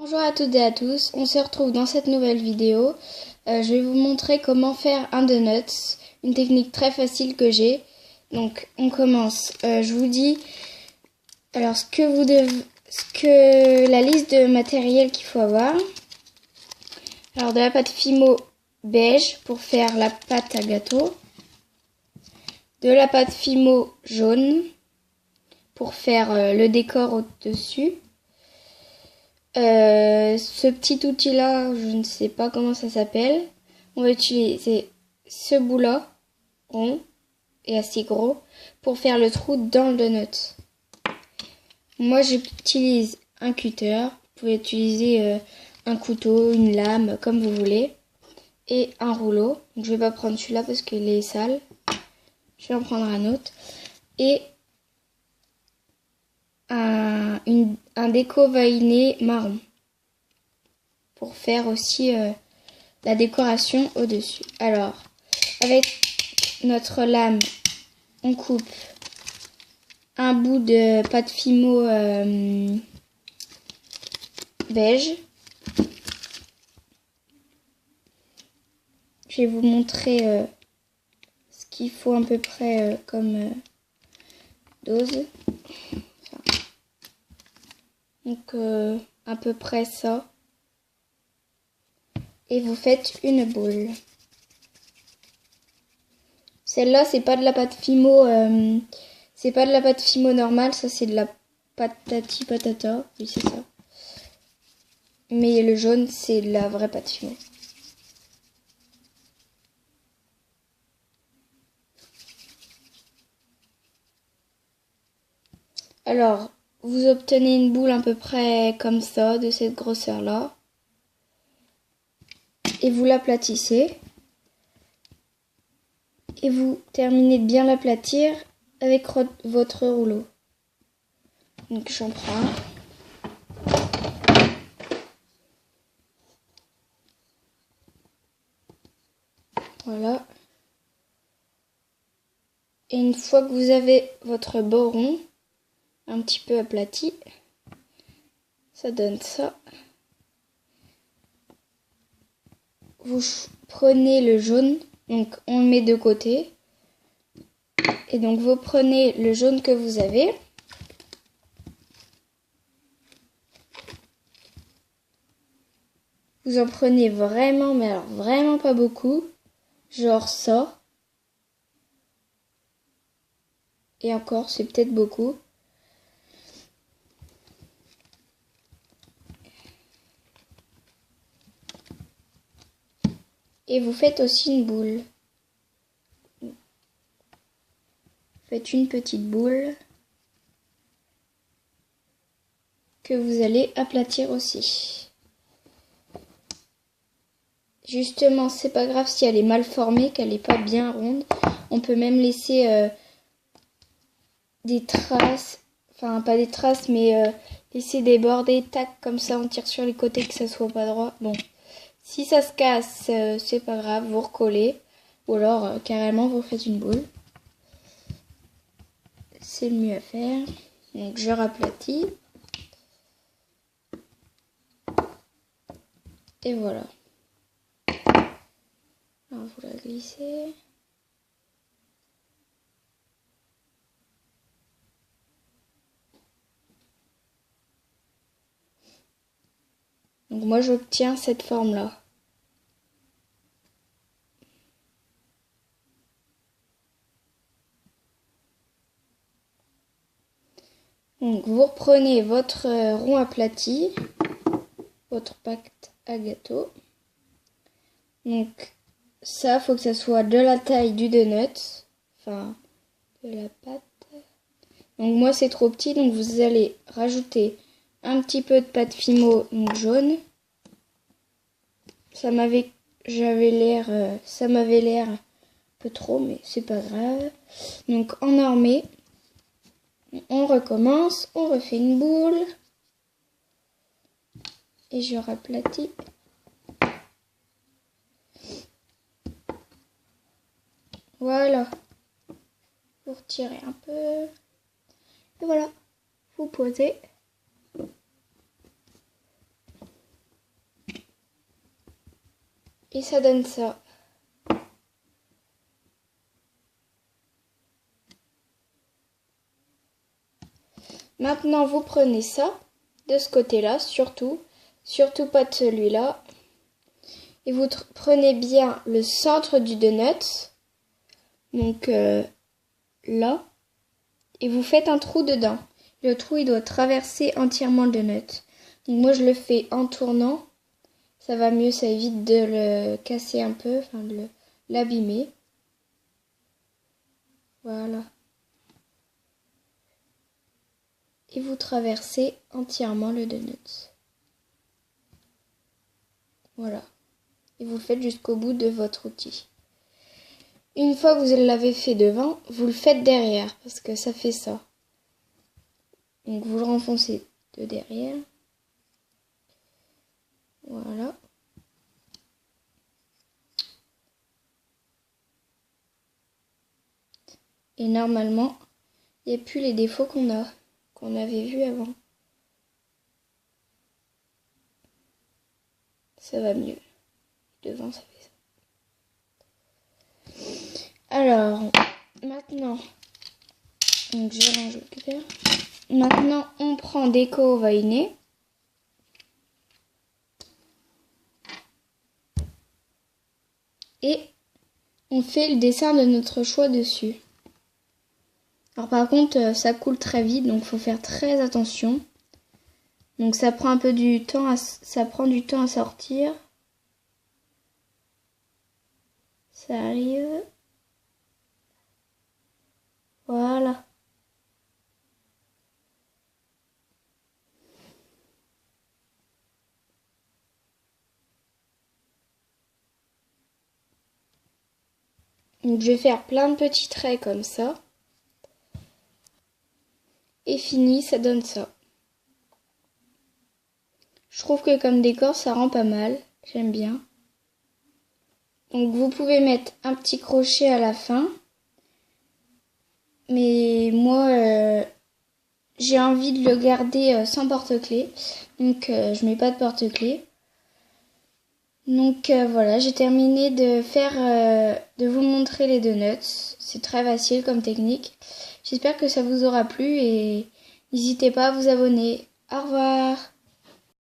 Bonjour à toutes et à tous, on se retrouve dans cette nouvelle vidéo. Je vais vous montrer comment faire un donut, une technique très facile que j'ai. Donc on commence, je vous dis alors la liste de matériel qu'il faut avoir. Alors de la pâte Fimo beige pour faire la pâte à gâteau, de la pâte Fimo jaune pour faire le décor au-dessus. Ce petit outil là, je ne sais pas comment ça s'appelle. On va utiliser ce bout là, rond et assez gros, pour faire le trou dans le donut. Moi j'utilise un cutter, vous pouvez utiliser un couteau, une lame, comme vous voulez, et un rouleau. Donc, je vais pas prendre celui-là parce qu'il est sale, je vais en prendre un autre. Et un déco veiné marron pour faire aussi la décoration au-dessus. Alors, avec notre lame, on coupe un bout de pâte Fimo beige. Je vais vous montrer ce qu'il faut à peu près comme dose. Donc à peu près ça. Et vous faites une boule. Celle-là, c'est pas de la pâte Fimo, c'est pas de la pâte Fimo normale, ça c'est de la patati patata, oui c'est ça. Mais le jaune, c'est de la vraie pâte Fimo. Alors, vous obtenez une boule à peu près comme ça, de cette grosseur-là. Et vous l'aplatissez. Et vous terminez de bien l'aplatir avec votre rouleau. Donc j'en prends un. Voilà. Et une fois que vous avez votre beau rond, un petit peu aplati, ça donne ça. Vous prenez le jaune, donc on le met de côté. Et donc vous prenez le jaune que vous avez. Vous en prenez vraiment, mais alors vraiment pas beaucoup. Genre ça. Et encore, c'est peut-être beaucoup. Et vous faites aussi une boule. Faites une petite boule que vous allez aplatir aussi. Justement, c'est pas grave si elle est mal formée, qu'elle n'est pas bien ronde. On peut même laisser des traces, enfin pas des traces, mais laisser déborder, tac, comme ça on tire sur les côtés que ça soit pas droit. Bon, si ça se casse, c'est pas grave, vous recollez, ou alors carrément vous faites une boule. C'est le mieux à faire. Donc je raplatis. Et voilà. Alors vous la glissez. Donc moi j'obtiens cette forme-là. Donc vous reprenez votre rond aplati, votre pâte à gâteau. Donc ça, faut que ça soit de la taille du donut, enfin de la pâte. Donc moi c'est trop petit, donc vous allez rajouter un petit peu de pâte Fimo jaune. Ça m'avait l'air un peu trop, mais c'est pas grave. Donc en armée, on recommence, on refait une boule et je raplatis. Voilà, vous retirez un peu et voilà, vous posez. Et ça donne ça. Maintenant, vous prenez ça, de ce côté-là, surtout pas de celui-là. Et vous prenez bien le centre du donut, donc là, et vous faites un trou dedans. Le trou, il doit traverser entièrement le donut. Donc moi, je le fais en tournant. Ça va mieux, ça évite de le casser un peu, enfin de l'abîmer. Voilà. Et vous traversez entièrement le donut. Voilà. Et vous le faites jusqu'au bout de votre outil. Une fois que vous l'avez fait devant, vous le faites derrière, parce que ça fait ça. Donc vous le renfoncez de derrière. Voilà. Et normalement, il n'y a plus les défauts qu'on avait vus avant. Ça va mieux. Devant, ça fait ça. Alors, maintenant, donc je range le cutter. Maintenant, on prend des covainés. Et on fait le dessin de notre choix dessus. Alors par contre, ça coule très vite, donc il faut faire très attention. Donc ça prend un peu du temps, ça prend du temps à sortir. Ça arrive. Voilà. Donc je vais faire plein de petits traits comme ça. Et fini, ça donne ça. Je trouve que comme décor, ça rend pas mal. J'aime bien. Donc vous pouvez mettre un petit crochet à la fin. Mais moi, j'ai envie de le garder sans porte-clés. Donc je mets pas de porte-clés. Donc voilà, j'ai terminé de vous montrer les donuts. C'est très facile comme technique. J'espère que ça vous aura plu et n'hésitez pas à vous abonner. Au revoir!